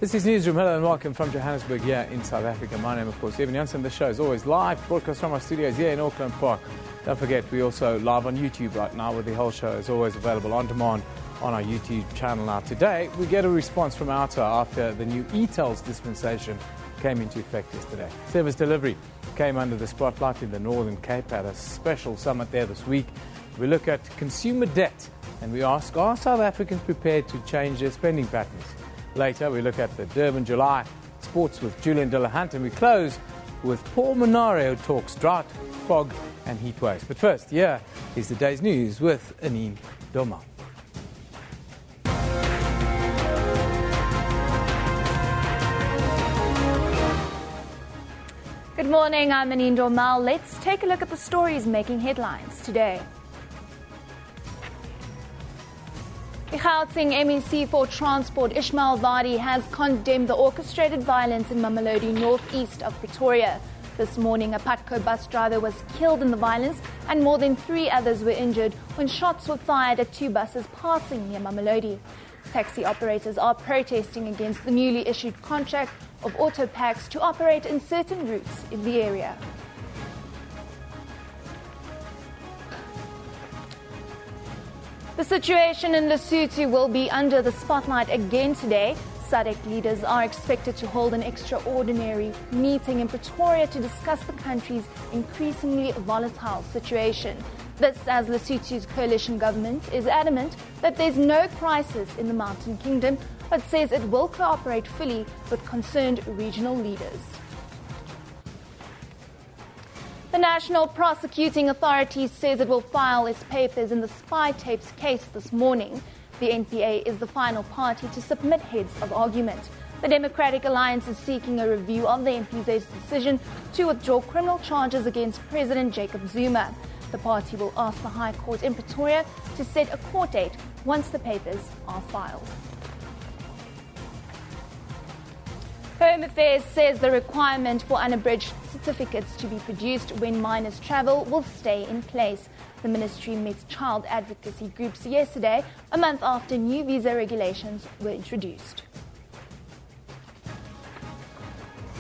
This is Newsroom. Hello and welcome from Johannesburg here in South Africa. My name, of course, Eben Jansen. The show is always live, broadcast from our studios here in Auckland Park. Don't forget, we're also live on YouTube right now, where the whole show is always available on demand on our YouTube channel. Now, today, we get a response from OUTA after the new e-tolls dispensation came into effect yesterday. Service delivery came under the spotlight in the Northern Cape, had a special summit there this week. We look at consumer debt and we ask, are South Africans prepared to change their spending patterns? Later, we look at the Durban July sports with Julian Dillahunt, and we close with Paul Monario who talks drought, fog and heat waves. But first, here is the day's news with Anine Doma. Good morning, I'm Anine Dormal. Let's take a look at the stories making headlines today. The Gauteng MEC for Transport, Ishmael Vadi, has condemned the orchestrated violence in Mamelodi, northeast of Pretoria. This morning, a Patco bus driver was killed in the violence and more than 3 others were injured when shots were fired at 2 buses passing near Mamelodi. Taxi operators are protesting against the newly issued contract of Autopacks to operate in certain routes in the area. The situation in Lesotho will be under the spotlight again today. SADC leaders are expected to hold an extraordinary meeting in Pretoria to discuss the country's increasingly volatile situation. This as Lesotho's coalition government is adamant that there's no crisis in the Mountain Kingdom, but says it will cooperate fully with concerned regional leaders. The National Prosecuting Authority says it will file its papers in the spy tapes case this morning. The NPA is the final party to submit heads of argument. The Democratic Alliance is seeking a review of the NPA's decision to withdraw criminal charges against President Jacob Zuma. The party will ask the High Court in Pretoria to set a court date once the papers are filed. Home Affairs says the requirement for unabridged certificates to be produced when minors travel will stay in place. The ministry met child advocacy groups yesterday, a month after new visa regulations were introduced.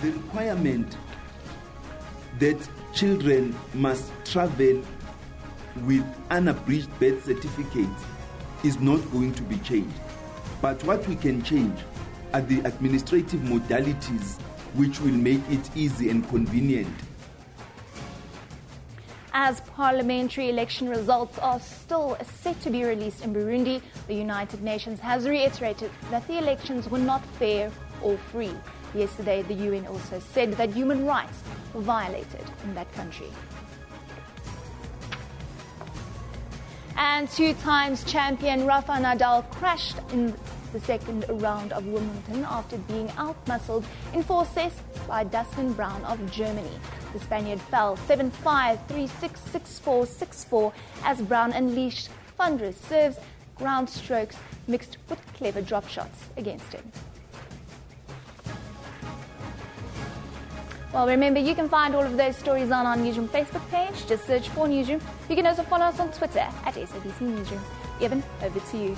The requirement that children must travel with unabridged birth certificates is not going to be changed. But what we can change are the administrative modalities which will make it easy and convenient. As parliamentary election results are still set to be released in Burundi, the United Nations has reiterated that the elections were not fair or free. Yesterday, the UN also said that human rights were violated in that country. And 2 times champion Rafa Nadal crashed in the second round of Wimbledon after being outmuscled in 4 sets by Dustin Brown of Germany. The Spaniard fell 7-5, 3-6, 6-4, 6-4 as Brown unleashed thunderous serves, ground strokes mixed with clever drop shots against him. Well, remember, you can find all of those stories on our Newsroom Facebook page. Just search for Newsroom. You can also follow us on Twitter at SABC Newsroom. Eben, over to you.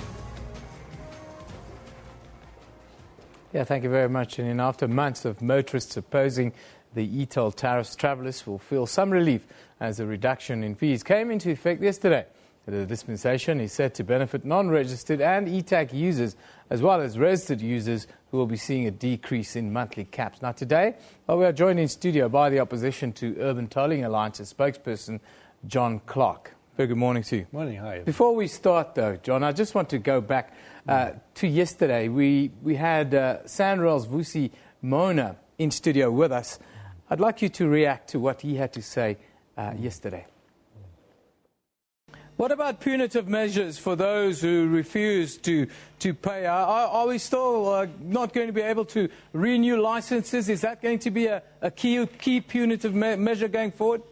Yeah, thank you very much. And after months of motorists opposing the e-toll tariffs, travellers will feel some relief as a reduction in fees came into effect yesterday. The dispensation is set to benefit non-registered and e-tag users, as well as registered users who will be seeing a decrease in monthly caps. Now today, we are joined in studio by the opposition to Urban Tolling Alliance's spokesperson, John Clark. Very good morning to you. Morning, hi. Before we start though, John, I just want to go back to yesterday. We had Sanrel's Vusi Mona in studio with us. I'd like you to react to what he had to say yesterday. What about punitive measures for those who refuse to pay? Are we still not going to be able to renew licenses? Is that going to be a key punitive measure going forward?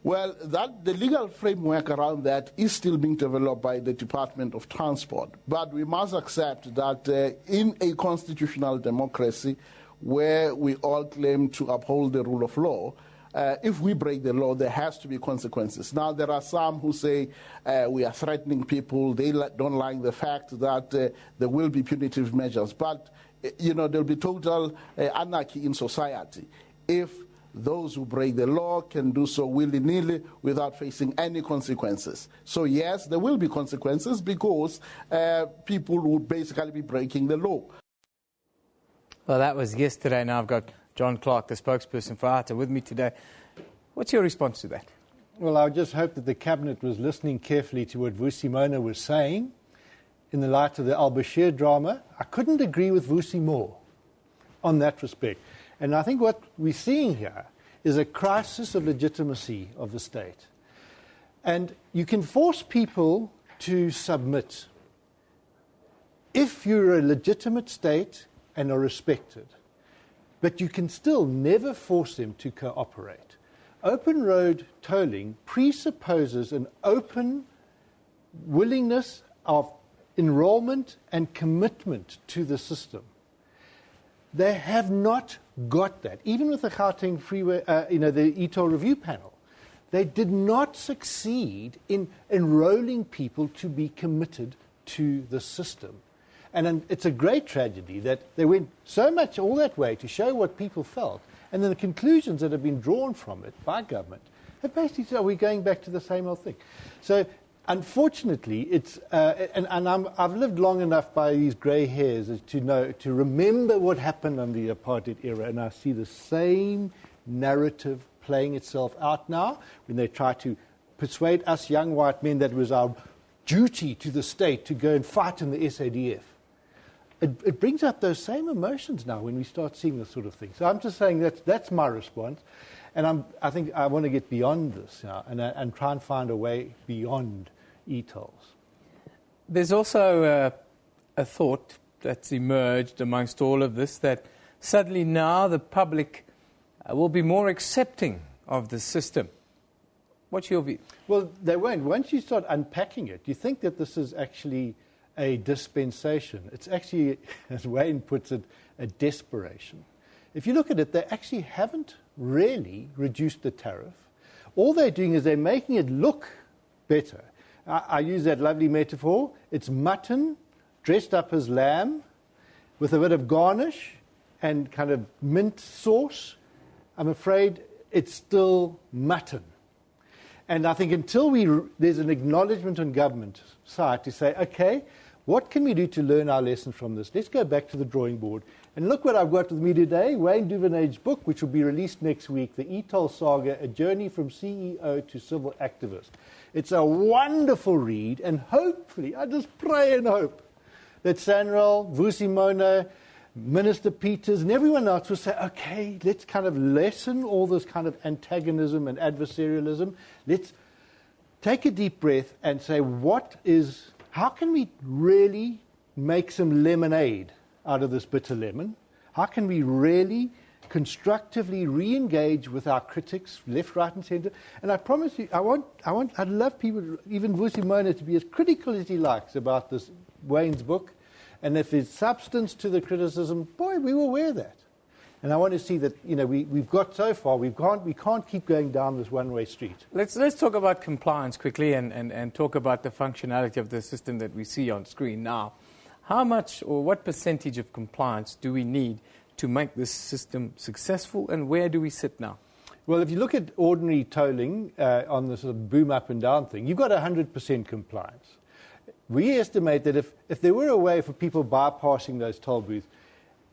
Well, the legal framework around that is still being developed by the Department of Transport. But we must accept that in a constitutional democracy where we all claim to uphold the rule of law, if we break the law, there has to be consequences. Now, there are some who say we are threatening people. They don't like the fact that there will be punitive measures. But, there'll be total anarchy in society if those who break the law can do so willy-nilly without facing any consequences. So, yes, there will be consequences because people would basically be breaking the law. Well, that was yesterday. Now I've got John Clark, the spokesperson for ATA, with me today. What's your response to that? Well, I just hope that the Cabinet was listening carefully to what Vusi Mona was saying in the light of the al-Bashir drama. I couldn't agree with Vusi more on that respect. And I think what we're seeing here is a crisis of legitimacy of the state. And you can force people to submit if you're a legitimate state and are respected. But you can still never force them to cooperate. Open road tolling presupposes an open willingness of enrollment and commitment to the system. They have not got that. Even with the Gauteng Freeway, the e-toll review panel, they did not succeed in enrolling people to be committed to the system. And it's a great tragedy that they went so much all that way to show what people felt, and then the conclusions that have been drawn from it by government have basically said, we're going back to the same old thing. So, unfortunately, it's I've lived long enough by these grey hairs to remember what happened under the apartheid era, and I see the same narrative playing itself out now when they try to persuade us young white men that it was our duty to the state to go and fight in the SADF. It brings up those same emotions now when we start seeing this sort of thing. So I'm just saying that's my response. And I think I want to get beyond this now and try and find a way beyond e-tolls. There's also a thought that's emerged amongst all of this that suddenly now the public will be more accepting of the system. What's your view? Well, they won't. Once you start unpacking it, you think that this is actually a dispensation. It's actually, as Wayne puts it, a desperation. If you look at it, they actually haven't really reduced the tariff. All they're doing is they're making it look better. I use that lovely metaphor. It's mutton dressed up as lamb with a bit of garnish and kind of mint sauce. I'm afraid it's still mutton. And I think until there's an acknowledgement on government side to say, okay, what can we do to learn our lessons from this? Let's go back to the drawing board. And look what I've got with me today, Wayne Duvernay's book, which will be released next week, The E-Toll Saga, A Journey from CEO to Civil Activist. It's a wonderful read, and hopefully, I just pray and hope, that Sanral, Vusi Mona, Minister Peters, and everyone else will say, okay, let's kind of lessen all this kind of antagonism and adversarialism. Let's take a deep breath and say, how can we really make some lemonade out of this bitter lemon? How can we really constructively re-engage with our critics, left, right, and centre? And I promise you, I'd love people, even Vusi Mona, to be as critical as he likes about this Wayne's book. And if there's substance to the criticism, boy, we will wear that. And I want to see that, we've got so far, we can't keep going down this one-way street. Let's talk about compliance quickly and talk about the functionality of the system that we see on screen now. How much or what percentage of compliance do we need to make this system successful, and where do we sit now? Well, if you look at ordinary tolling on the sort of boom up and down thing, you've got 100% compliance. We estimate that if there were a way for people bypassing those toll booths,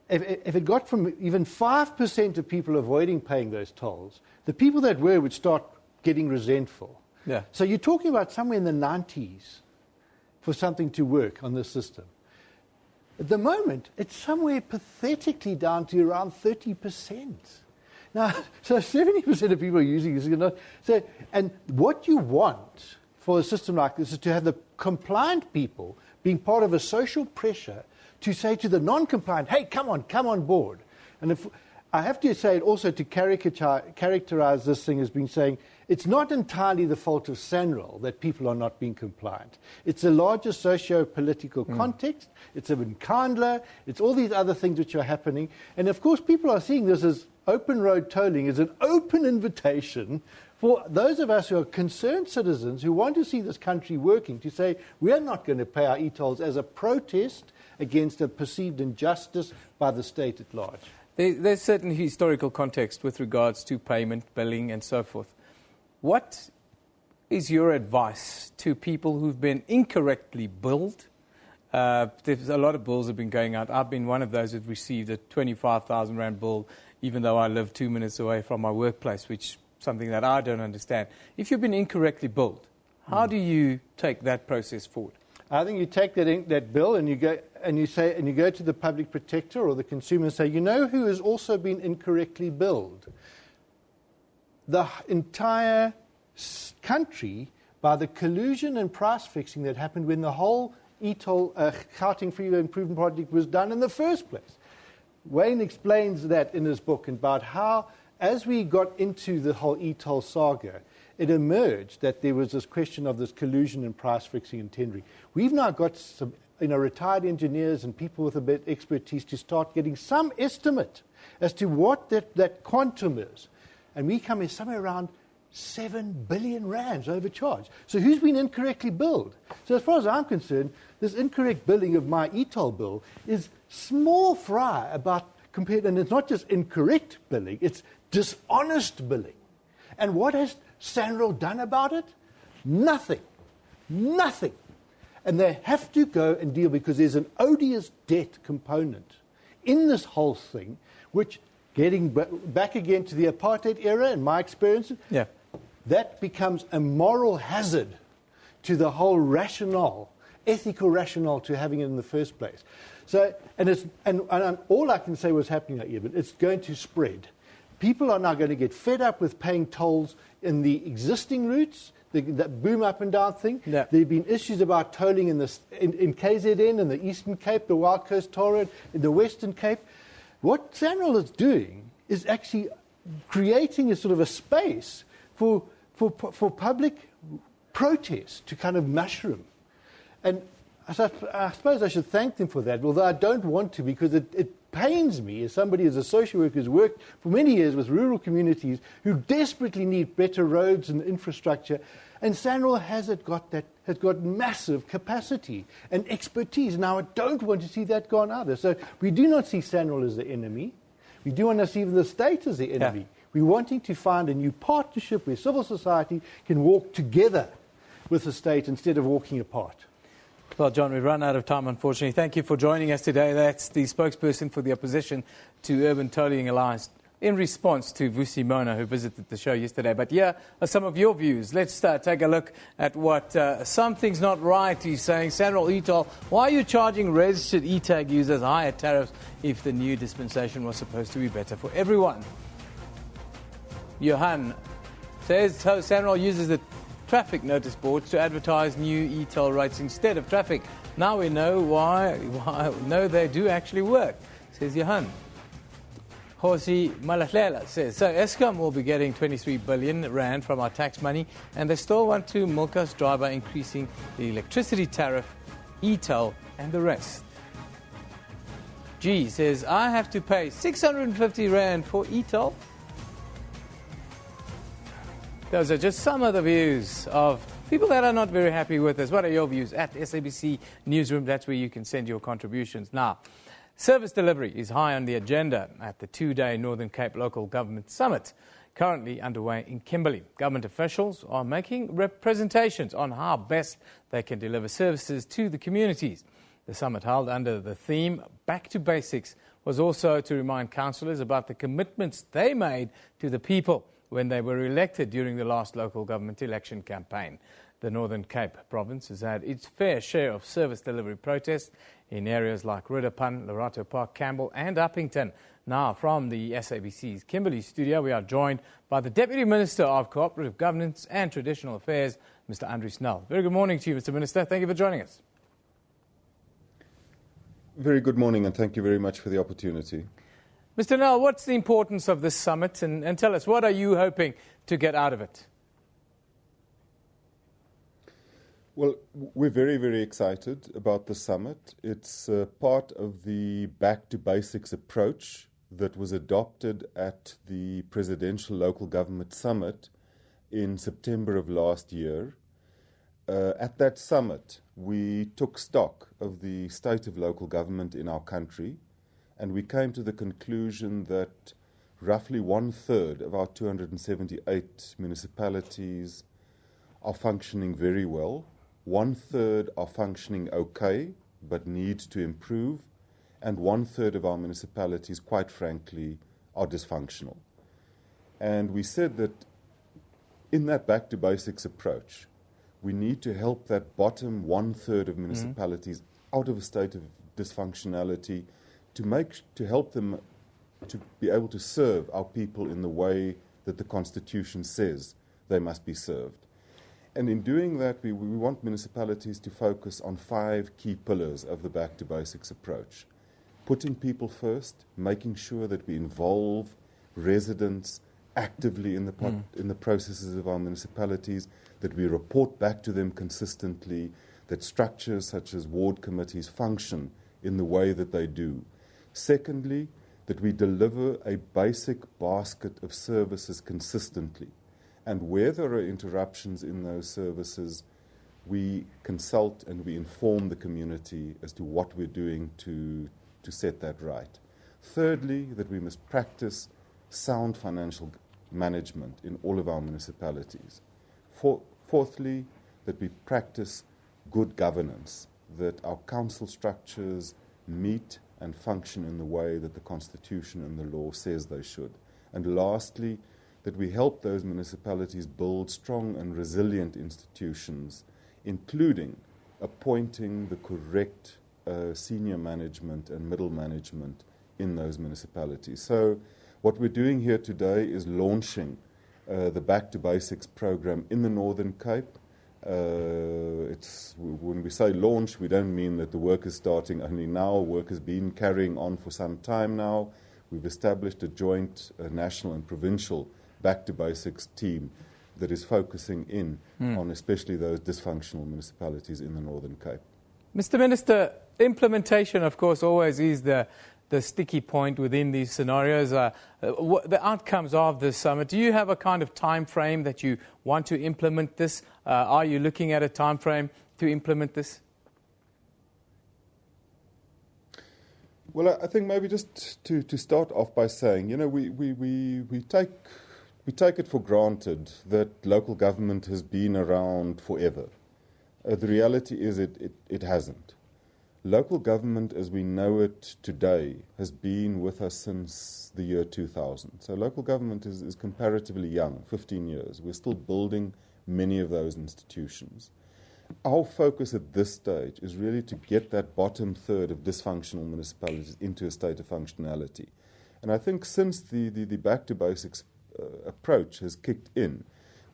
if it got from even 5% of people avoiding paying those tolls, the people that would start getting resentful. Yeah. So you're talking about somewhere in the 90s for something to work on this system. At the moment, it's somewhere pathetically down to around 30%. Now, so 70% of people are using this. And what you want for a system like this is to have the compliant people being part of a social pressure to say to the non-compliant, hey, come on board. And if I have to say it also to characterize this thing as being saying it's not entirely the fault of Sanral that people are not being compliant. It's a larger socio-political context. It's a Nkandla. It's all these other things which are happening. And, of course, people are seeing this as open road tolling is an open invitation for those of us who are concerned citizens who want to see this country working to say we are not going to pay our e-tolls as a protest against a perceived injustice by the state at large. There's certain historical context with regards to payment, billing and so forth. What is your advice to people who've been incorrectly billed? There's a lot of bills have been going out. I've been one of those who've received a 25,000 Rand bill, even though I live 2 minutes away from my workplace, which is something that I don't understand. If you've been incorrectly billed, how do you take that process forward? I think you take that bill and you go to the public protector or the consumer and say, you know who has also been incorrectly billed? The entire country by the collusion and price fixing that happened when the whole e-toll Gauteng Freeway Improvement Project was done in the first place. Wayne explains that in his book about how, as we got into the whole e-toll saga, it emerged that there was this question of this collusion and price fixing and tendering. We've now got some retired engineers and people with a bit of expertise to start getting some estimate as to what that quantum is. And we come in somewhere around 7 billion rands overcharged. So who's been incorrectly billed? So as far as I'm concerned, this incorrect billing of my e-toll bill is small fry compared, and it's not just incorrect billing, it's dishonest billing. And what has SANRAL done about it? Nothing. Nothing. And they have to go and deal, because there's an odious debt component in this whole thing, which, getting back again to the apartheid era, in my experience, that becomes a moral hazard to the whole rationale, ethical rationale to having it in the first place. So, and all I can say was happening at Eben, it's going to spread. People are now going to get fed up with paying tolls in the existing routes, that boom up and down thing. Yeah. There have been issues about tolling in KZN, in the Eastern Cape, the Wild Coast Toll Road, in the Western Cape. What SANRAL is doing is actually creating a sort of a space for public protest to kind of mushroom. And I suppose I should thank them for that, although I don't want to, because it pains me as somebody, as a social worker who's worked for many years with rural communities who desperately need better roads and infrastructure. And SANRAL has got massive capacity and expertise. Now, I don't want to see that gone either. So we do not see SANRAL as the enemy. We do not see the state as the enemy. Yeah. We're wanting to find a new partnership where civil society can walk together with the state instead of walking apart. Well, John, we've run out of time, unfortunately. Thank you for joining us today. That's the spokesperson for the opposition to Urban Tolling Alliance in response to Vusi Mona, who visited the show yesterday. But here are some of your views. Let's take a look at what something's not right. He's saying, SANRAL e-toll, why are you charging registered e-tag users higher tariffs if the new dispensation was supposed to be better for everyone? Johan says, so SANRAL uses the traffic notice boards to advertise new e-toll rates instead of traffic. Now we know why. No, they do actually work, says Johan. Hosi Malahlela says, so Eskom will be getting 23 billion Rand from our tax money, and they still want to milk us dry by increasing the electricity tariff, e-toll, and the rest. G says, I have to pay 650 Rand for e-toll. Those are just some of the views of people that are not very happy with us. What are your views? At SABC Newsroom, that's where you can send your contributions. Now, service delivery is high on the agenda at the 2-day Northern Cape Local Government Summit, currently underway in Kimberley. Government officials are making representations on how best they can deliver services to the communities. The summit, held under the theme Back to Basics, was also to remind councillors about the commitments they made to the people when they were elected during the last local government election campaign. The Northern Cape province has had its fair share of service delivery protests in areas like Ridderpan, Lorato Park, Campbell and Uppington. Now, from the SABC's Kimberley studio, we are joined by the Deputy Minister of Cooperative Governance and Traditional Affairs, Mr. Andrew Snell. Very good morning to you, Mr. Minister. Thank you for joining us. Very good morning, and thank you very much for the opportunity. Mr. Nell, what's the importance of this summit, and tell us, what are you hoping to get out of it? Well, we're very, very excited about the summit. It's part of the Back to Basics approach that was adopted at the Presidential Local Government Summit in September of last year. At that summit, we took stock of the state of local government in our country, and we came to the conclusion that roughly 1/3 of our 278 municipalities are functioning very well. 1/3 are functioning okay, but need to improve. And 1/3 of our municipalities, quite frankly, are dysfunctional. And we said that in that back to basics approach, we need to help that bottom 1/3 of municipalities out of a state of dysfunctionality to help them to be able to serve our people in the way that the Constitution says they must be served. And in doing that, we want municipalities to focus on 5 key pillars of the back to basics approach. Putting people first, making sure that we involve residents actively in the processes of our municipalities, that we report back to them consistently, that structures such as ward committees function in the way that they do. Secondly, that we deliver a basic basket of services consistently. And where there are interruptions in those services, we consult and we inform the community as to what we're doing to set that right. Thirdly, that we must practice sound financial management in all of our municipalities. Fourthly, that we practice good governance, that our council structures meet and function in the way that the Constitution and the law says they should. And lastly, that we help those municipalities build strong and resilient institutions, including appointing the correct senior management and middle management in those municipalities. So what we're doing here today is launching the Back to Basics program in the Northern Cape. When we say launch, we don't mean that the work is starting only now. Work has been carrying on for some time now. We've established a joint national and provincial Back to Basics team that is focusing in on especially those dysfunctional municipalities in the Northern Cape. Mr. Minister, implementation, of course, always is the sticky point within these scenarios. The outcomes of this summit, do you have a kind of time frame that you want to implement this? Are you looking at a time frame to implement this? Well, I think maybe just to start off by saying, you know, we take it for granted that local government has been around forever. The reality is it hasn't. Local government as we know it today has been with us since the year 2000. So local government is comparatively young, 15 years. We're still building many of those institutions. Our focus at this stage is really to get that bottom third of dysfunctional municipalities into a state of functionality. And I think since the Back to Basics approach has kicked in,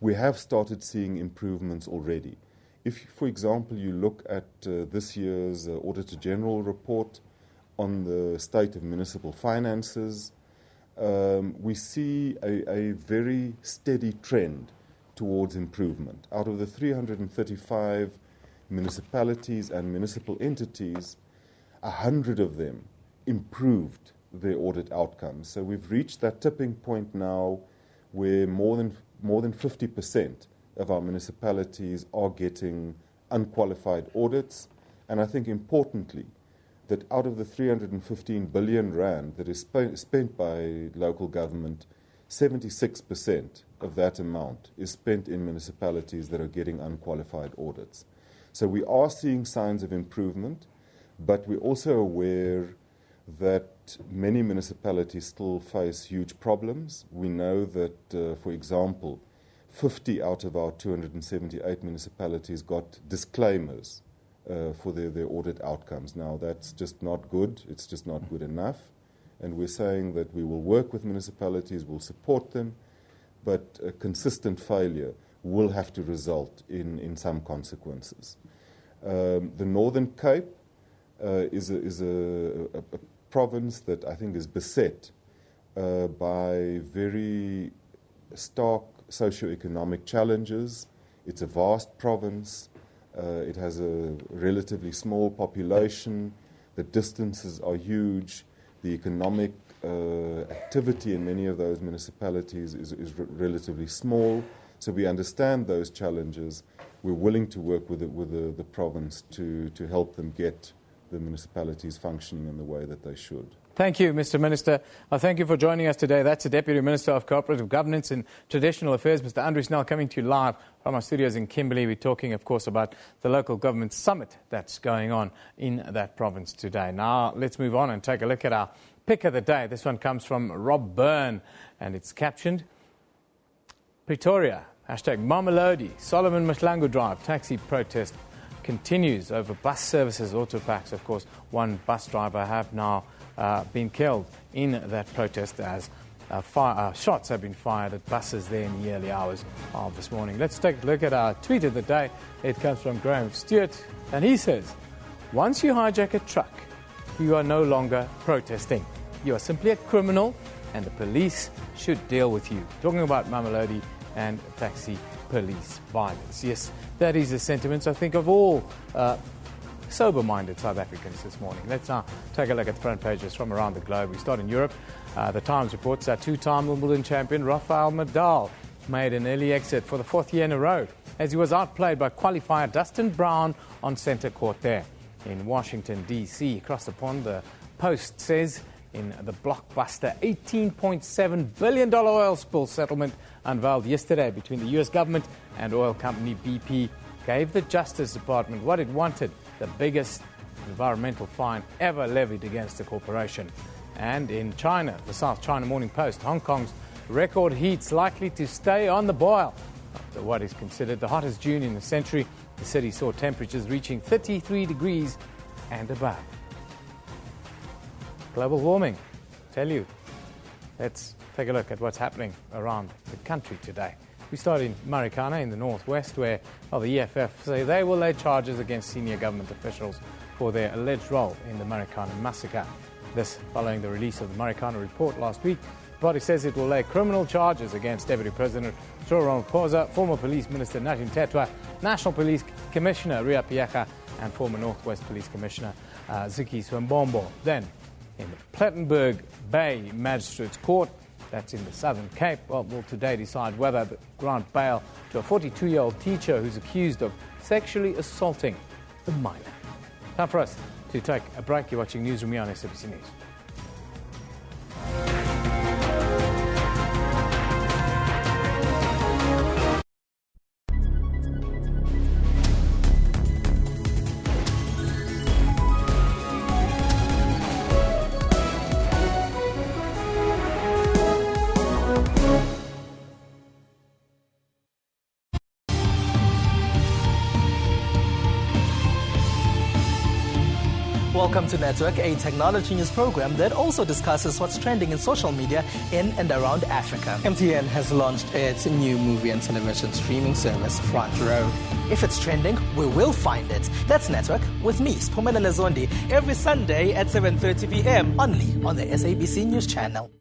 we have started seeing improvements already. If, for example, you look at this year's Auditor General report on the state of municipal finances, we see a very steady trend towards improvement. Out of the 335 municipalities and municipal entities, 100 of them improved their audit outcomes. So we've reached that tipping point now where more than 50% of our municipalities are getting unqualified audits. And I think importantly, that out of the 315 billion rand that is spent by local government, 76% of that amount is spent in municipalities that are getting unqualified audits. So we are seeing signs of improvement, but we're also aware that many municipalities still face huge problems. We know that, for example, 50 out of our 278 municipalities got disclaimers for their audit outcomes. Now, that's just not good. It's just not good enough. And we're saying that we will work with municipalities, we'll support them, but a consistent failure will have to result in some consequences. The Northern Cape is a province that I think is beset by very stark socioeconomic challenges. It's a vast province. It has a relatively small population. The distances are huge. The economic activity in many of those municipalities is relatively small. So we understand those challenges. We're willing to work with the province to help them get the municipalities functioning in the way that they should. Thank you, Mr. Minister. Thank you for joining us today. That's the Deputy Minister of Cooperative Governance and Traditional Affairs, Mr. Andrew Snell, coming to you live from our studios in Kimberley. We're talking, of course, about the local government summit that's going on in that province today. Now, let's move on and take a look at our pick of the day. This one comes from Rob Byrne, and it's captioned, Pretoria, #Mamelodi, Solomon Mahlangu Drive, taxi protest continues over bus services, autopacks. Of course, one bus driver have now been killed in that protest as shots have been fired at buses there in the early hours of this morning. Let's take a look at our tweet of the day. It comes from Graham Stewart, and he says, once you hijack a truck, you are no longer protesting. You are simply a criminal, and the police should deal with you. Talking about Mamelodi and taxi police violence. Yes, that is the sentiments, I think, of all sober-minded South Africans this morning. Let's now take a look at the front pages from around the globe. We start in Europe. The Times reports that two-time Wimbledon champion Rafael Nadal made an early exit for the fourth year in a row as he was outplayed by qualifier Dustin Brown on centre court there. In Washington, D.C., across the pond, the Post says in the blockbuster $18.7 billion oil spill settlement unveiled yesterday between the U.S. government and oil company BP gave the Justice Department what it wanted, the biggest environmental fine ever levied against the corporation. And in China, the South China Morning Post, Hong Kong's record heat's likely to stay on the boil. After what is considered the hottest June in a century, the city saw temperatures reaching 33 degrees and above. Global warming, tell you. Let's take a look at what's happening around the country today. We start in Marikana in the northwest where the EFF say they will lay charges against senior government officials for their alleged role in the Marikana massacre. This following the release of the Marikana report last week. The party says it will lay criminal charges against Deputy President Cyril Ramaphosa, former Police Minister Natin Tetwa, National Police Commissioner Ria Piecha, and former Northwest Police Commissioner Ziki Swembombo. Then, in the Plettenberg Bay Magistrates Court, that's in the Southern Cape, will today decide whether to grant bail to a 42-year-old teacher who's accused of sexually assaulting a minor. Time for us to take a break. You're watching Newsroom here on SABC News. Welcome to Network, a technology news program that also discusses what's trending in social media in and around Africa. MTN has launched its new movie and television streaming service, Front Row. If it's trending, we will find it. That's Network with me, Spumela Zondi, every Sunday at 7:30 p.m. only on the SABC News Channel.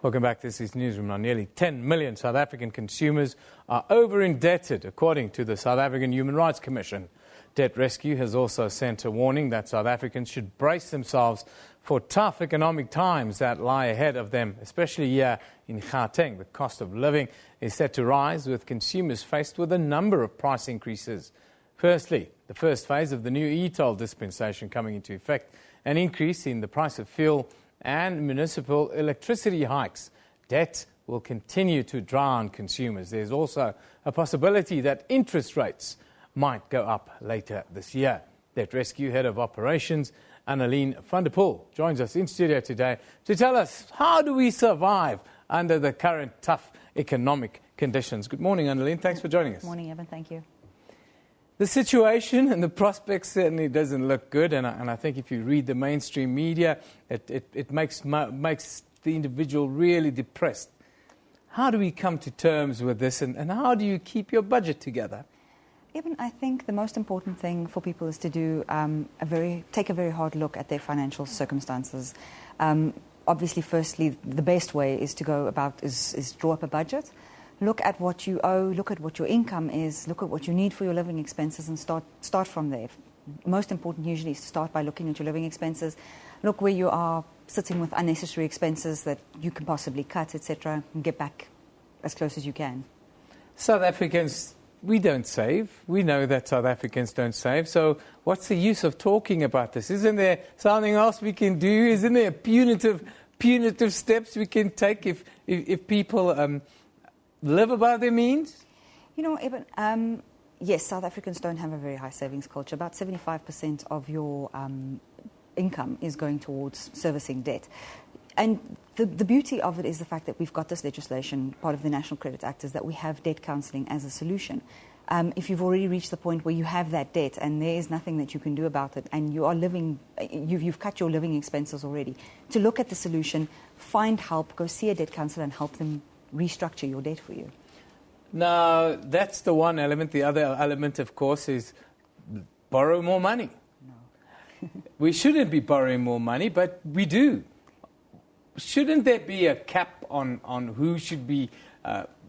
Welcome back. This is Newsroom. Now, nearly 10 million South African consumers are over-indebted, according to the South African Human Rights Commission. Debt Rescue has also sent a warning that South Africans should brace themselves for tough economic times that lie ahead of them, especially here in Gauteng. The cost of living is set to rise, with consumers faced with a number of price increases. Firstly, the first phase of the new e-toll dispensation coming into effect, an increase in the price of fuel and municipal electricity hikes. Debt will continue to drown consumers. There's also a possibility that interest rates might go up later this year. Debt Rescue Head of Operations, Anneline van der Poel, joins us in studio today to tell us how do we survive under the current tough economic conditions. Good morning, Anneline. Thanks for joining us. Good morning, Eben. Thank you. The situation and the prospects certainly doesn't look good, and I think if you read the mainstream media, it makes the individual really depressed. How do we come to terms with this, and how do you keep your budget together? Eben, I think the most important thing for people is to do take a very hard look at their financial circumstances. obviously, firstly, the best way is to go about is draw up a budget. Look at what you owe, look at what your income is, look at what you need for your living expenses, and start from there. Most important usually is to start by looking at your living expenses. Look where you are sitting with unnecessary expenses that you can possibly cut, etc., and get back as close as you can. South Africans, we don't save. We know that South Africans don't save. So what's the use of talking about this? Isn't there something else we can do? Isn't there punitive steps we can take if people live above their means? You know, Eben, yes, South Africans don't have a very high savings culture. About 75% of your income is going towards servicing debt. And the beauty of it is the fact that we've got this legislation, part of the National Credit Act, is that we have debt counselling as a solution. If you've already reached the point where you have that debt and there is nothing that you can do about it, and you are you've cut your living expenses already, to look at the solution, find help, go see a debt counsellor and help them restructure your debt for you. Now, that's the one element. The other element, of course, is borrow more money. No. We shouldn't be borrowing more money, but we do. Shouldn't there be a cap on who should be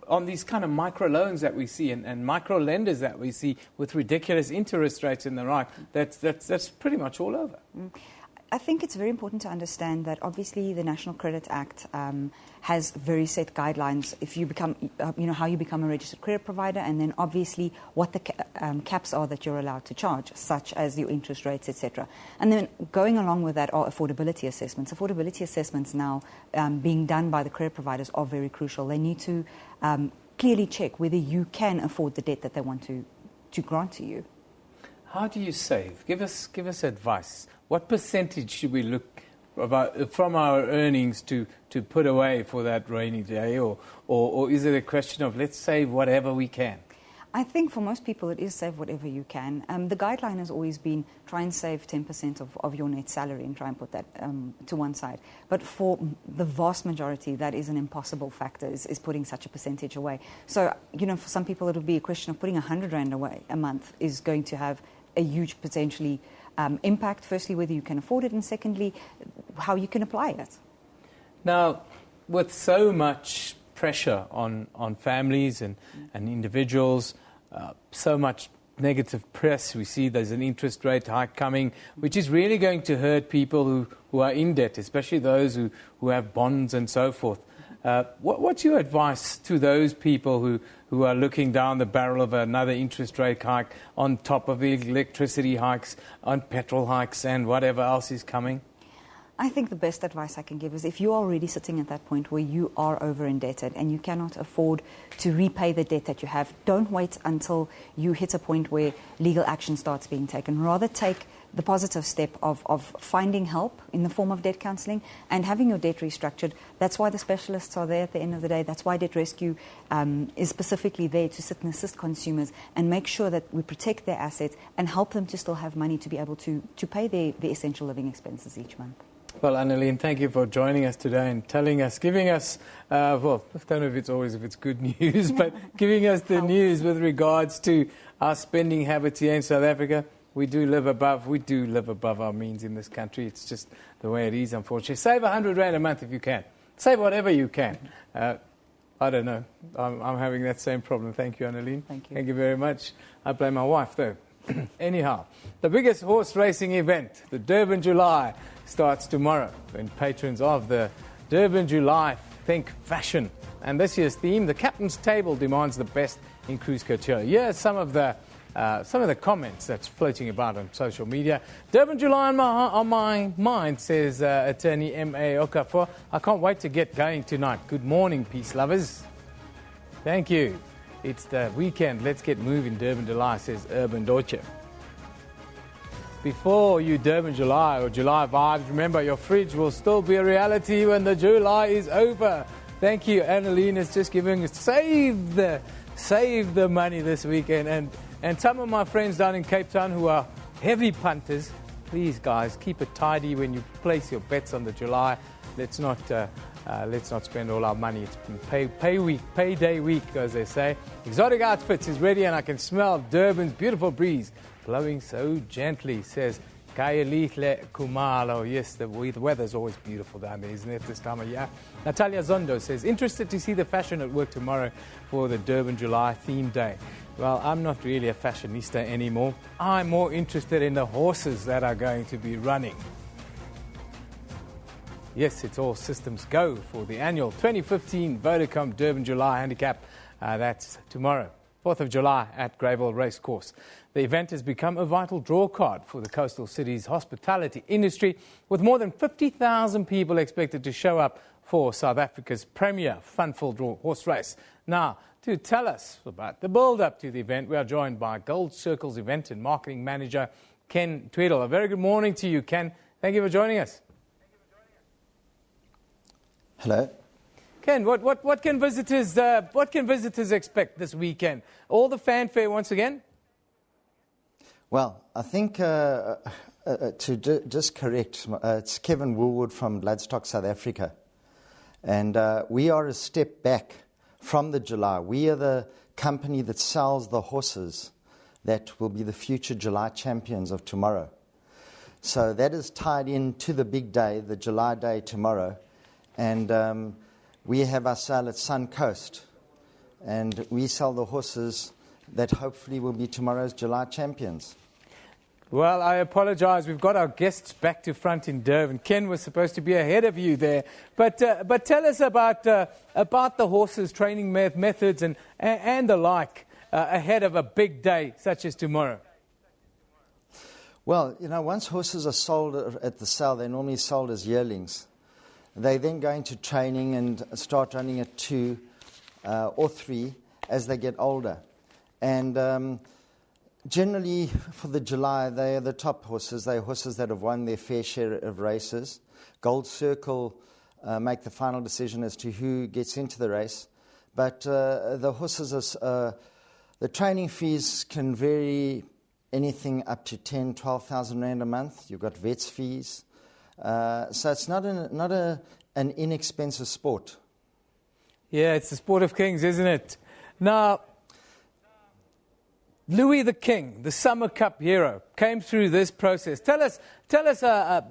on these kind of micro loans that we see and micro lenders that we see with ridiculous interest rates in the right? That's pretty much all over. I think it's very important to understand that obviously the National Credit Act has very set guidelines if you become, how you become a registered credit provider, and then obviously what the caps are that you're allowed to charge, such as your interest rates, etc. And then going along with that are affordability assessments. Affordability assessments now being done by the credit providers are very crucial. They need to clearly check whether you can afford the debt that they want to grant to you. How do you save? Give us advice. What percentage should we look from our earnings to put away for that rainy day, or is it a question of let's save whatever we can? I think for most people it is save whatever you can. The guideline has always been try and save 10% of your net salary and try and put that to one side. But for the vast majority, that is an impossible factor, is putting such a percentage away. So, for some people it would be a question of putting 100 Rand away a month is going to have a huge potentially impact, firstly, whether you can afford it, and secondly, how you can apply it. Now, with so much pressure on families and individuals, so much negative press, we see there's an interest rate hike coming, which is really going to hurt people who are in debt, especially those who have bonds and so forth. What's your advice to those people who are looking down the barrel of another interest rate hike on top of the electricity hikes, on petrol hikes and whatever else is coming? I think the best advice I can give is if you are already sitting at that point where you are over indebted and you cannot afford to repay the debt that you have, don't wait until you hit a point where legal action starts being taken. Rather take the positive step of finding help in the form of debt counselling and having your debt restructured. That's why the specialists are there at the end of the day. That's why Debt Rescue is specifically there to sit and assist consumers and make sure that we protect their assets and help them to still have money to be able to pay their essential living expenses each month. Well, Annalene, thank you for joining us today and giving us, I don't know if it's good news, but giving us the news with regards to our spending habits here in South Africa. We do live above our means in this country. It's just the way it is, unfortunately. Save 100 Rand a month if you can. Save whatever you can. I don't know. I'm having that same problem. Thank you, Annalene. Thank you. Thank you very much. I blame my wife, though. Anyhow, the biggest horse racing event, the Durban July, starts tomorrow when patrons of the Durban July think fashion. And this year's theme, the captain's table demands the best in cruise couture. Here are some of the comments that's floating about on social media. Durban July on my mind, says attorney M.A. Okafor. I can't wait to get going tonight. Good morning, peace lovers. Thank you. It's the weekend. Let's get moving. Durban July, says Urban Deutsche. Before you Durban July or July vibes, remember your fridge will still be a reality when the July is over. Thank you. Annalene is just giving us save the money this weekend. And some of my friends down in Cape Town who are heavy punters, please guys, keep it tidy when you place your bets on the July. Let's not spend all our money. It's payday week, as they say. Exotic Outfits is ready, and I can smell Durban's beautiful breeze blowing so gently, says Kayalihle Kumalo. Yes, the weather's always beautiful down there, isn't it, this time of year? Natalia Zondo says, interested to see the fashion at work tomorrow for the Durban July theme day. Well, I'm not really a fashionista anymore. I'm more interested in the horses that are going to be running. Yes, it's all systems go for the annual 2015 Vodacom Durban July Handicap. That's tomorrow, 4th of July at Greyville Racecourse. The event has become a vital draw card for the coastal city's hospitality industry, with more than 50,000 people expected to show up for South Africa's premier fun-filled horse race. Now, to tell us about the build-up to the event, we are joined by Gold Circle's event and marketing manager, Ken Tweedle. A very good morning to you, Ken. Thank you for joining us. Hello. Ken, what can visitors expect this weekend? All the fanfare once again? Well, I think just correct, it's Kevin Woolwood from Bloodstock South Africa. And we are a step back from the July. We are the company that sells the horses that will be the future July champions of tomorrow. So that is tied into the big day, the July day tomorrow. And we have our sale at Sun Coast. And we sell the horses that hopefully will be tomorrow's July champions. Well, I apologize. We've got our guests back to front in Durban. Ken was supposed to be ahead of you there. But tell us about the horses, training methods and the like ahead of a big day such as tomorrow. Well, you know, once horses are sold at the sale, they're normally sold as yearlings. They then go into training and start running at 2 or 3 as they get older. And generally, for the July, they are the top horses. They are horses that have won their fair share of races. Gold Circle make the final decision as to who gets into the race. But the horses, the training fees can vary anything up to 10,000, 12,000 rand a month. You've got vets fees. So it's not an inexpensive sport. Yeah, it's the sport of kings, isn't it? Now, Louis the King, the Summer Cup hero, came through this process. Tell us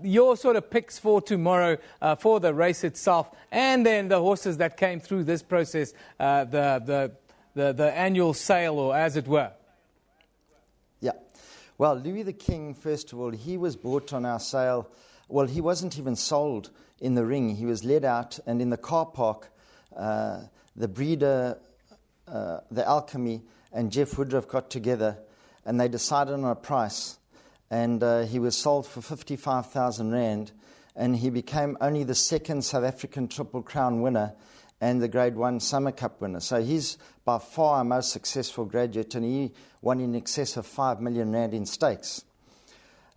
your sort of picks for tomorrow for the race itself, and then the horses that came through this process, the annual sale, or as it were. Yeah. Well, Louis the King, first of all, he was bought on our sale. Well, he wasn't even sold in the ring. He was led out, and in the car park, the breeder, the Alchemy, and Jeff Woodruff got together, and they decided on a price. And he was sold for 55,000 rand, and he became only the second South African Triple Crown winner and the Grade 1 Summer Cup winner. So he's by far our most successful graduate, and he won in excess of 5 million rand in stakes.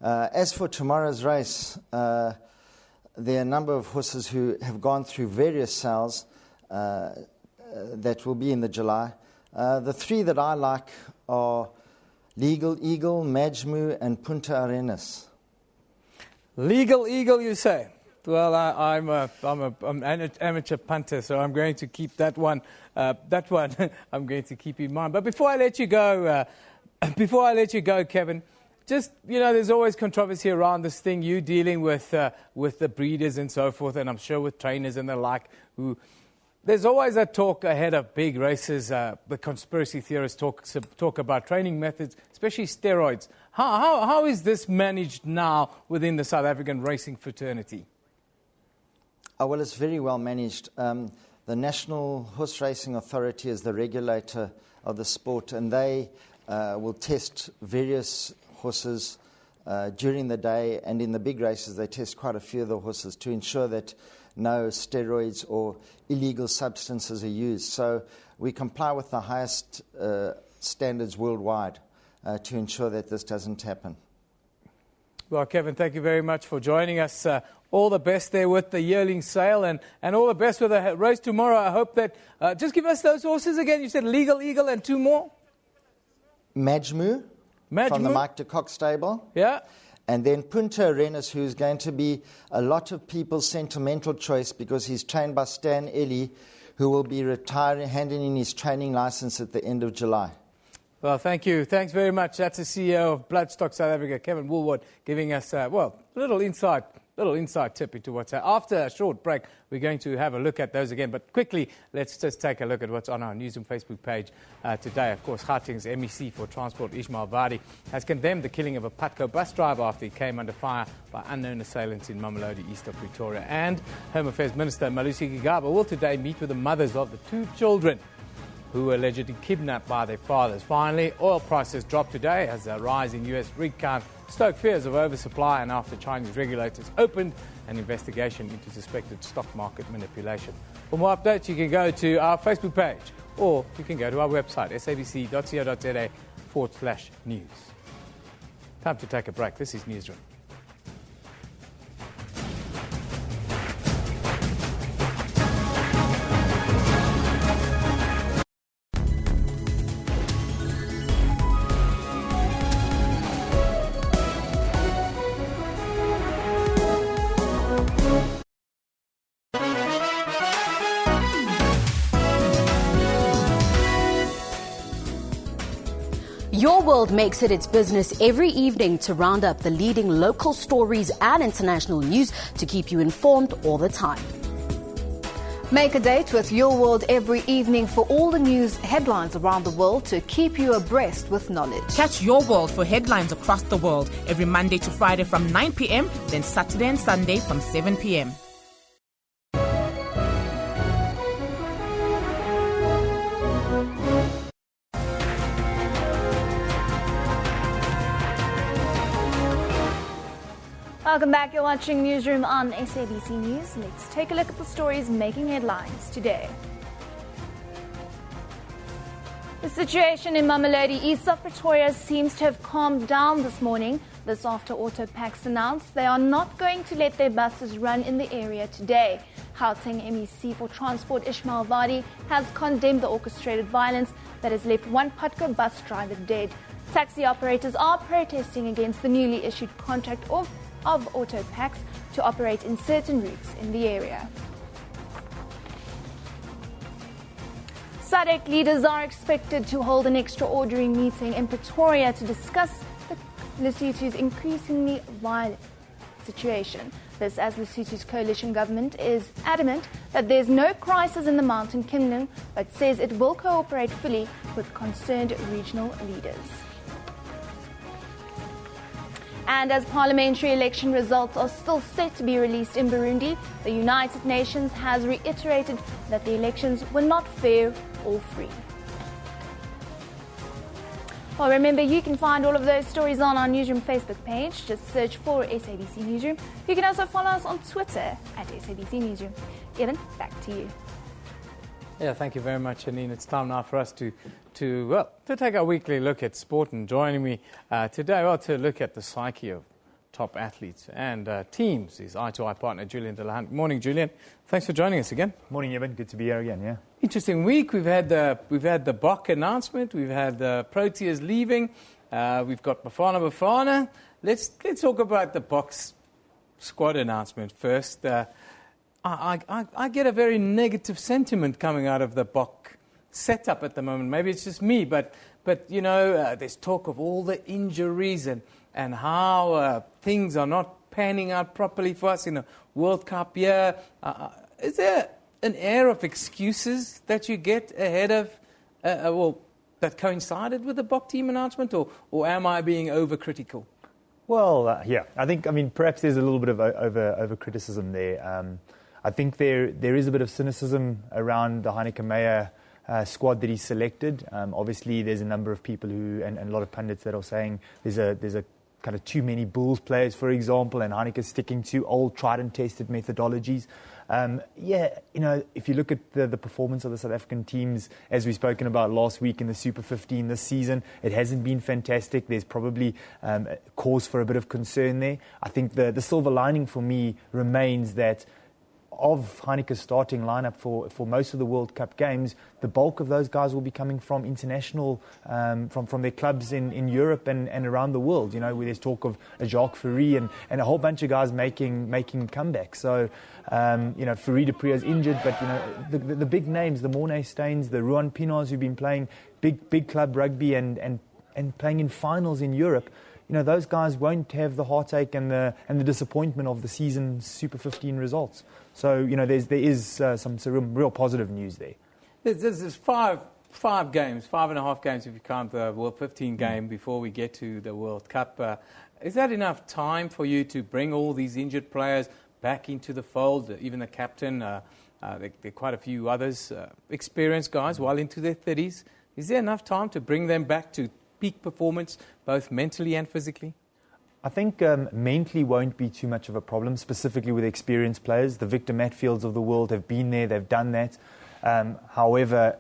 As for tomorrow's race, there are a number of horses who have gone through various sales that will be in the July. The 3 that I like are Legal Eagle, Majmu, and Punta Arenas. Legal Eagle, you say? Well, I'm an amateur punter, so I'm going to keep that one. I'm going to keep in mind. But before I let you go, Kevin, just, you know, there's always controversy around this thing. You dealing with the breeders and so forth, and I'm sure with trainers and the like. There's always a talk ahead of big races. The conspiracy theorists talk about training methods, especially steroids. How is this managed now within the South African racing fraternity? Oh, well, it's very well managed. The National Horse Racing Authority is the regulator of the sport, and they will test various horses during the day, and in the big races they test quite a few of the horses to ensure that no steroids or illegal substances are used. So we comply with the highest standards worldwide to ensure that this doesn't happen. Well, Kevin, thank you very much for joining us. All the best there with the yearling sale, and all the best with the race tomorrow. I hope that... just give us those horses again. You said Legal Eagle and 2 more? Majmu. From the Mike de Kock stable. Yeah. And then Punta Arenas, who's going to be a lot of people's sentimental choice because he's trained by Stan Ellie, who will be retiring, handing in his training license at the end of July. Well, thank you. Thanks very much. That's the CEO of Bloodstock South Africa, Kevin Woolward, giving us, a little insight tip into what's happening. After a short break, we're going to have a look at those again. But quickly, let's just take a look at what's on our Newsroom Facebook page today. Of course, Gauteng's MEC for Transport, Ismail Vadi, has condemned the killing of a Patco bus driver after he came under fire by unknown assailants in Mamelodi, east of Pretoria. And Home Affairs Minister Malusi Gigaba will today meet with the mothers of the 2 children who were allegedly kidnapped by their fathers. Finally, oil prices dropped today as a rising US rig count stoked fears of oversupply, and after Chinese regulators opened an investigation into suspected stock market manipulation. For more updates, you can go to our Facebook page, or you can go to our website, sabc.co.za/news. Time to take a break. This is Newsroom. Your World makes it its business every evening to round up the leading local stories and international news to keep you informed all the time. Make a date with Your World every evening for all the news headlines around the world to keep you abreast with knowledge. Catch Your World for headlines across the world every Monday to Friday from 9 p.m, then Saturday and Sunday from 7 p.m. Welcome back. You're watching Newsroom on SABC News. Let's take a look at the stories making headlines today. The situation in Mamelodi, east of Pretoria, seems to have calmed down this morning. This after Autopax announced they are not going to let their buses run in the area today. Gauteng MEC for Transport, Ismail Vadi, has condemned the orchestrated violence that has left one Patco bus driver dead. Taxi operators are protesting against the newly issued contract of Autopax to operate in certain routes in the area. SADC leaders are expected to hold an extraordinary meeting in Pretoria to discuss Lesotho's increasingly violent situation. This as Lesotho's coalition government is adamant that there's no crisis in the Mountain Kingdom, but says it will cooperate fully with concerned regional leaders. And as parliamentary election results are still set to be released in Burundi, the United Nations has reiterated that the elections were not fair or free. Well, remember, you can find all of those stories on our Newsroom Facebook page. Just search for SABC Newsroom. You can also follow us on Twitter at SABC Newsroom. Eben, back to you. Yeah, thank you very much, Janine. It's time now for us to take our weekly look at sport. And joining me today, to look at the psyche of top athletes and teams is Eye-to-Eye partner Julian Delahunt. Morning, Julian. Thanks for joining us again. Morning, Eben. Good to be here again. Yeah. Interesting week. We've had the Bok announcement. We've had the Proteas leaving. We've got Bafana. Let's talk about the Bok's squad announcement first. I get a very negative sentiment coming out of the Bok setup at the moment. Maybe it's just me, but you know, there's talk of all the injuries and how things are not panning out properly for us in a World Cup year. Is there an air of excuses that you get ahead of, that coincided with the Bok team announcement, or am I being overcritical? Well, yeah, I mean, perhaps there's a little bit of over criticism there. I think there is a bit of cynicism around the Heineke Meyer squad that he selected. Obviously, there's a number of people and a lot of pundits that are saying there's a kind of too many Bulls players, for example, and Heineke's sticking to old, tried and tested methodologies. If you look at the performance of the South African teams, as we've spoken about last week in the Super 15 this season, it hasn't been fantastic. There's probably cause for a bit of concern there. I think the silver lining for me remains that of Heineke's starting lineup for most of the World Cup games, the bulk of those guys will be coming from international, from their clubs in Europe and around the world. You know, where there's talk of a Jacques Fourie and a whole bunch of guys making comebacks. So, you know, Fourie de Pree is injured, but you know, the big names, the Mornay Steins, the Ruan Pienaars, who've been playing big club rugby and playing in finals in Europe. You know, those guys won't have the heartache and the disappointment of the season Super 15 results. So, you know, there is some real positive news there. There's five games, 5.5 games if you count the World 15 game before we get to the World Cup. Is that enough time for you to bring all these injured players back into the fold? Even the captain, there are quite a few others, experienced guys, well into their 30s. Is there enough time to bring them back to peak performance, both mentally and physically? I think mentally won't be too much of a problem, specifically with experienced players. The Victor Matfields of the world have been there, they've done that. However,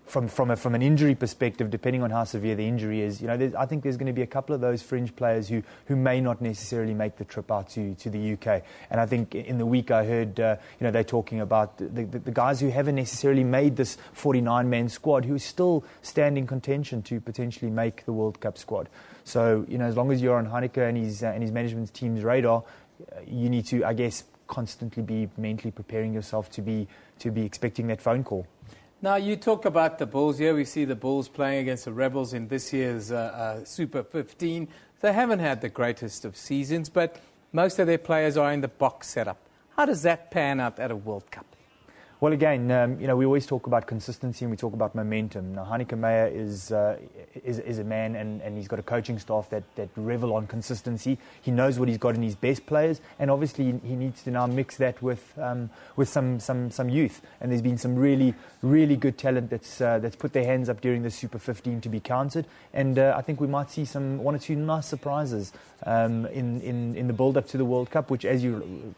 from an injury perspective, depending on how severe the injury is, you know, I think there's going to be a couple of those fringe players who may not necessarily make the trip out to the UK. And I think in the week I heard, you know, they're talking about the guys who haven't necessarily made this 49-man squad, who still stand in contention to potentially make the World Cup squad. So, you know, as long as you're on Heineke and his management team's radar, you need to, I guess, constantly be mentally preparing yourself to be expecting that phone call. Now, you talk about the Bulls here. We see the Bulls playing against the Rebels in this year's Super 15. They haven't had the greatest of seasons, but most of their players are in the box setup. How does that pan out at a World Cup? Well, again, you know, we always talk about consistency and we talk about momentum. Now, Heineke Meyer is a man and he's got a coaching staff that revel on consistency. He knows what he's got in his best players, and obviously he needs to now mix that with some youth. And there's been some really good talent that's put their hands up during the Super 15 to be counted. And I think we might see one or two nice surprises in the build-up to the World Cup, which, as you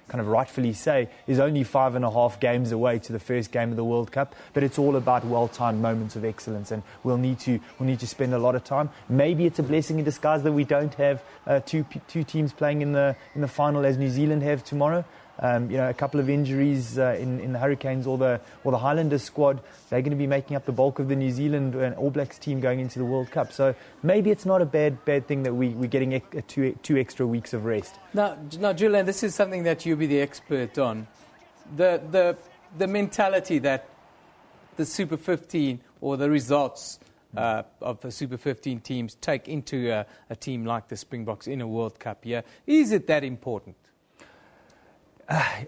kind of rightfully say, is only 5.5 games away to the first game of the World Cup. But it's all about well-timed moments of excellence, and we'll need to spend a lot of time. Maybe it's a blessing in disguise that we don't have two teams playing in the final as New Zealand have tomorrow. You know, a couple of injuries in the Hurricanes or the Highlanders squad. They're going to be making up the bulk of the New Zealand and All Blacks team going into the World Cup. So maybe it's not a bad thing that we're getting two extra weeks of rest. Now, Julian, this is something that you'll be the expert on. The mentality that the Super 15 or the results of the Super 15 teams take into a team like the Springboks in a World Cup year. Is it that important?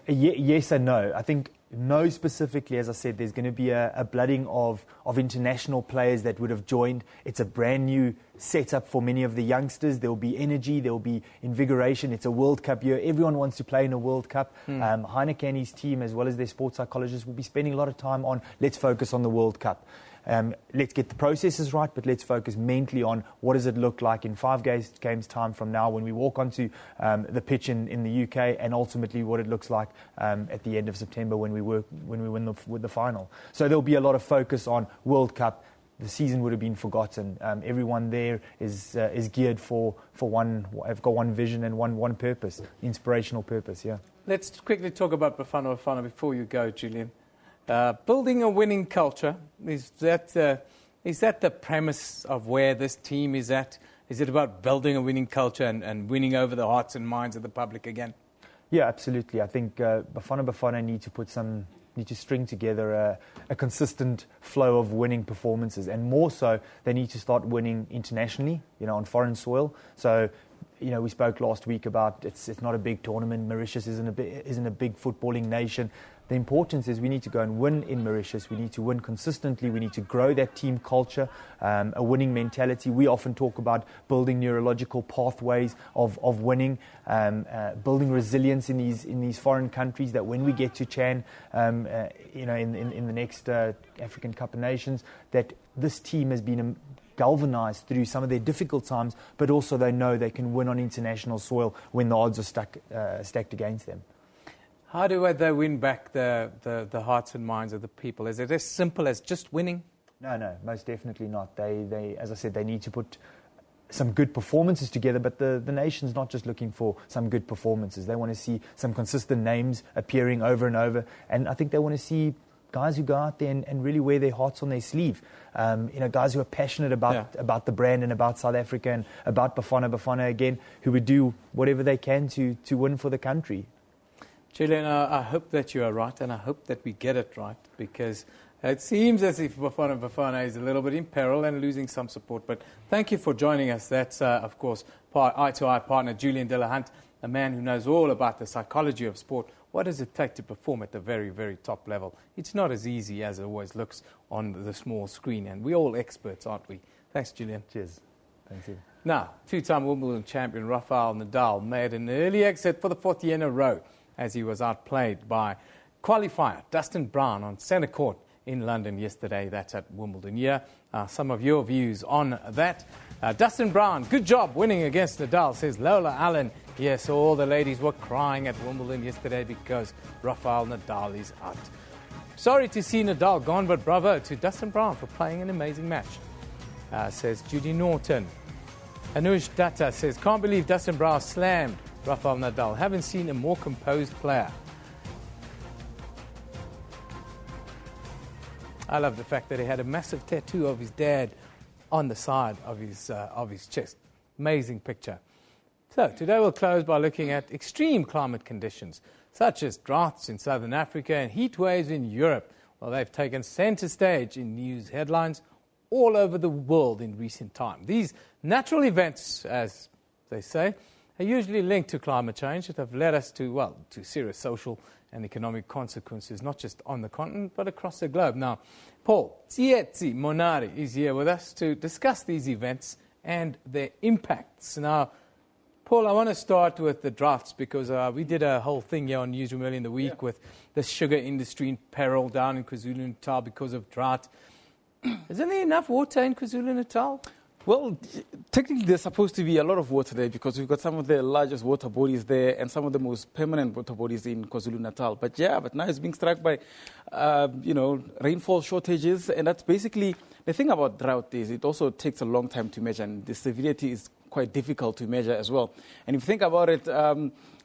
Yes and no. I think no specifically, as I said, there's going to be a blooding of international players that would have joined. It's a brand new setup for many of the youngsters. There will be energy, there will be invigoration. It's a World Cup year. Everyone wants to play in a World Cup. Heineke and his team, as well as their sports psychologists, will be spending a lot of time on let's focus on the World Cup. Let's get the processes right, but let's focus mentally on what does it look like in 5 games time from now when we walk onto the pitch in the UK, and ultimately what it looks like at the end of September when we win the final. So there'll be a lot of focus on World Cup. The season would have been forgotten. Everyone there is geared for one. Have got one vision and one purpose, inspirational purpose. Yeah. Let's quickly talk about Bafana before you go, Julian. Building a winning culture, is that the premise of where this team is at? Is it about building a winning culture and winning over the hearts and minds of the public again? Yeah, absolutely. I think Bafana need to string together a consistent flow of winning performances, and more so, they need to start winning internationally, you know, on foreign soil. So, you know, we spoke last week about it's not a big tournament. Mauritius isn't a big footballing nation. The importance is we need to go and win in Mauritius. We need to win consistently. We need to grow that team culture, a winning mentality. We often talk about building neurological pathways of winning, building resilience in these foreign countries, that when we get to Chan, you know, in the next African Cup of Nations, that this team has been galvanized through some of their difficult times, but also they know they can win on international soil when the odds are stacked against them. How do they win back the hearts and minds of the people? Is it as simple as just winning? No, most definitely not. They as I said, they need to put some good performances together, but the nation's not just looking for some good performances. They want to see some consistent names appearing over and over, and I think they want to see guys who go out there and really wear their hearts on their sleeve. Guys who are passionate about the brand and about South Africa and about Bafana again, who would do whatever they can to win for the country. Julian, I hope that you are right, and I hope that we get it right, because it seems as if Bafana is a little bit in peril and losing some support. But thank you for joining us. That's, of course, eye-to-eye partner Julian Delahunt, a man who knows all about the psychology of sport. What does it take to perform at the very, very top level? It's not as easy as it always looks on the small screen, and we're all experts, aren't we? Thanks, Julian. Cheers. Thanks, you. Now, two-time Wimbledon champion Rafael Nadal made an early exit for the fourth year in a row as he was outplayed by qualifier Dustin Brown on centre court in London yesterday. That's at Wimbledon. Some of your views on that. Dustin Brown, good job winning against Nadal, says Lola Allen. Yes, all the ladies were crying at Wimbledon yesterday because Rafael Nadal is out. Sorry to see Nadal gone, but bravo to Dustin Brown for playing an amazing match, says Judy Norton. Anush Datta says, can't believe Dustin Brown slammed Rafael Nadal. Haven't seen a more composed player. I love the fact that he had a massive tattoo of his dad on the side of his chest. Amazing picture. So today we'll close by looking at extreme climate conditions, such as droughts in southern Africa and heat waves in Europe. Well, they've taken center stage in news headlines all over the world in recent time. These natural events, as they say, are usually linked to climate change that have led us to serious social and economic consequences, not just on the continent, but across the globe. Now, Paul Tsietsi Monari is here with us to discuss these events and their impacts. Now, Paul, I want to start with the droughts because we did a whole thing here on Newsroom early in the week with the sugar industry in peril down in KwaZulu-Natal because of drought. Isn't there enough water in KwaZulu-Natal? Well, technically there's supposed to be a lot of water there because we've got some of the largest water bodies there and some of the most permanent water bodies in KwaZulu-Natal. But now it's being struck by, rainfall shortages. And that's basically, the thing about drought is it also takes a long time to measure, and the severity is quite difficult to measure as well. And if you think about it,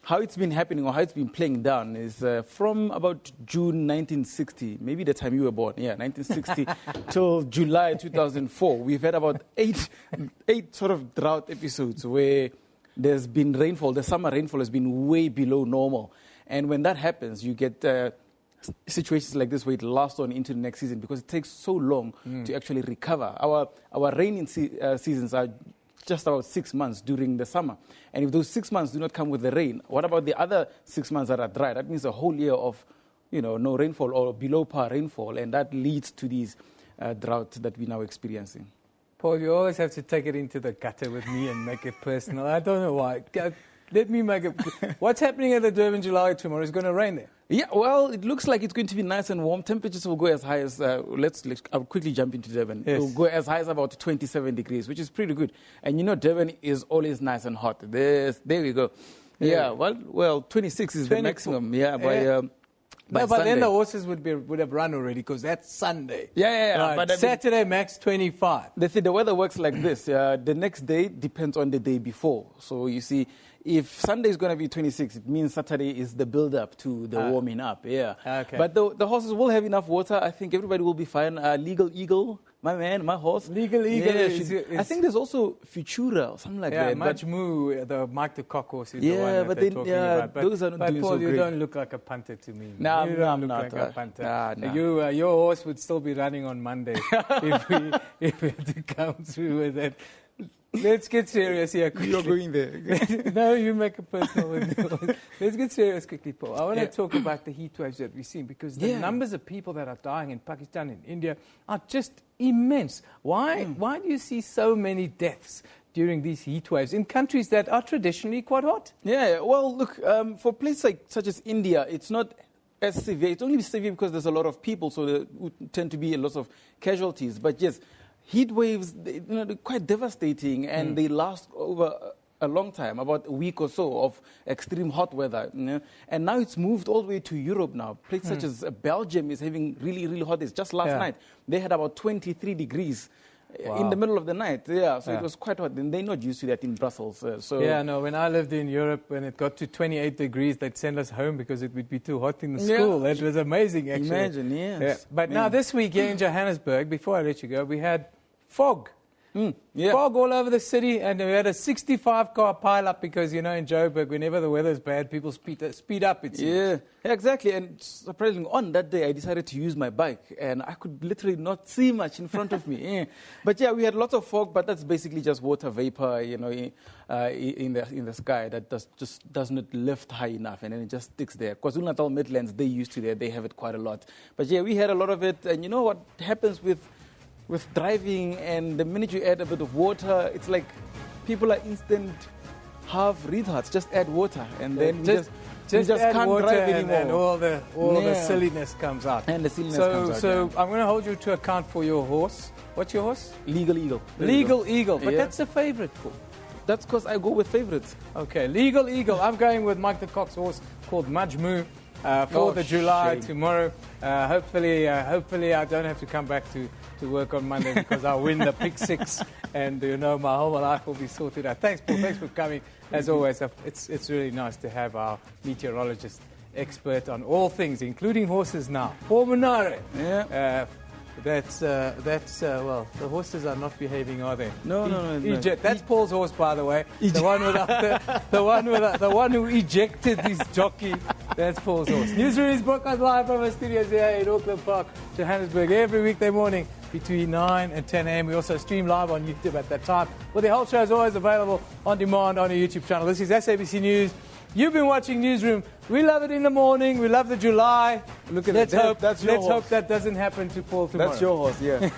how it's been happening or how it's been playing down is from about June 1960, maybe the time you were born, 1960, till July 2004. We've had about eight sort of drought episodes where there's been rainfall. The summer rainfall has been way below normal. And when that happens, you get situations like this where it lasts on into the next season because it takes so long to actually recover. Our rainy seasons are just about 6 months during the summer. And if those 6 months do not come with the rain, what about the other 6 months that are dry? That means a whole year of, no rainfall or below par rainfall, and that leads to these droughts that we're now experiencing. Paul, you always have to take it into the gutter with me and make it personal. I don't know why. Let me make it. What's happening at the Durban July tomorrow? Is going to rain there? Yeah, well, it looks like it's going to be nice and warm. Temperatures will go as high as, I'll quickly jump into Durban. Yes. It will go as high as about 27 degrees, which is pretty good. And Durban is always nice and hot. There we go. Yeah, well, 26 is 24. The maximum. But then the horses would have run already because that's Sunday. Yeah. Right. But Saturday, max 25. The weather works like this. The next day depends on the day before. So you see, if Sunday is going to be 26, it means Saturday is the build-up to the warming up. Yeah. Okay. But the horses will have enough water. I think everybody will be fine. Legal Eagle, my horse. Legal Eagle is I think there's also Futura or something like that. Yeah, Much Moo, the Mike the Cock horse is the one that they're talking about. But those are not doing Paul, so great. You don't look like a punter to me. No, you don't look not. Like a punter. Nah. Your horse would still be running on Monday if we had to come through with it. Let's get serious here quickly. You're going there. No, you make it personal with me. Let's get serious quickly, Paul. I want to talk about the heat waves that we've seen because the numbers of people that are dying in Pakistan and India are just immense. Why do you see so many deaths during these heat waves in countries that are traditionally quite hot? Yeah, well, look, for places such as India, it's not as severe. It's only severe because there's a lot of people, so there would tend to be a lot of casualties. But yes, heat waves, they're quite devastating, and they last over a long time, about a week or so of extreme hot weather. And now it's moved all the way to Europe now. Places such as Belgium is having really, really hot days. Just last night, they had about 23 degrees in the middle of the night. Yeah, so it was quite hot. And they're not used to that in Brussels. Yeah, no, when I lived in Europe, when it got to 28 degrees, they'd send us home because it would be too hot in the school. That was amazing, actually. Imagine, yes. Yeah. But now this week here in Johannesburg, before I let you go, we had fog. Fog all over the city, and we had a 65-car pile-up because, in Joburg, whenever the weather's bad, people speed up, it seems. Yeah, exactly. And surprisingly, on that day, I decided to use my bike, and I could literally not see much in front of me. But yeah, we had lots of fog, but that's basically just water vapor, in the sky that just does not lift high enough, and then it just sticks there. KwaZulu-Natal Midlands, they used to they have it quite a lot. But yeah, we had a lot of it, and you know what happens with driving, and the minute you add a bit of water, it's like people are instant half retards. Just add water, and then we just can't water drive anymore. And all the silliness comes out. And the silliness comes out. So I'm going to hold you to account for your horse. What's your horse? Legal Eagle. Legal Eagle, but that's a favorite for. That's because I go with favorites. Okay, Legal Eagle. I'm going with Mike the Cock's horse called Majmu. 4th of July tomorrow. Hopefully I don't have to come back to work on Monday because I'll win the Pick 6 and my whole life will be sorted out. Thanks, Paul. Thanks for coming. As always, it's really nice to have our meteorologist expert on all things, including horses now. Paul Munare. Yeah. Well, the horses are not behaving, are they? No. That's Paul's horse, by the way. The one who ejected his jockey. That's Paul's horse. Newsroom is broadcast live from our studios here in Auckland Park, Johannesburg, every weekday morning between 9 and 10 a.m. We also stream live on YouTube at that time. Well, the whole show is always available on demand on our YouTube channel. This is SABC News. You've been watching Newsroom. We love it in the morning. We love the July. Look at that. Let's hope that doesn't happen to Paul tomorrow. That's your horse, yeah.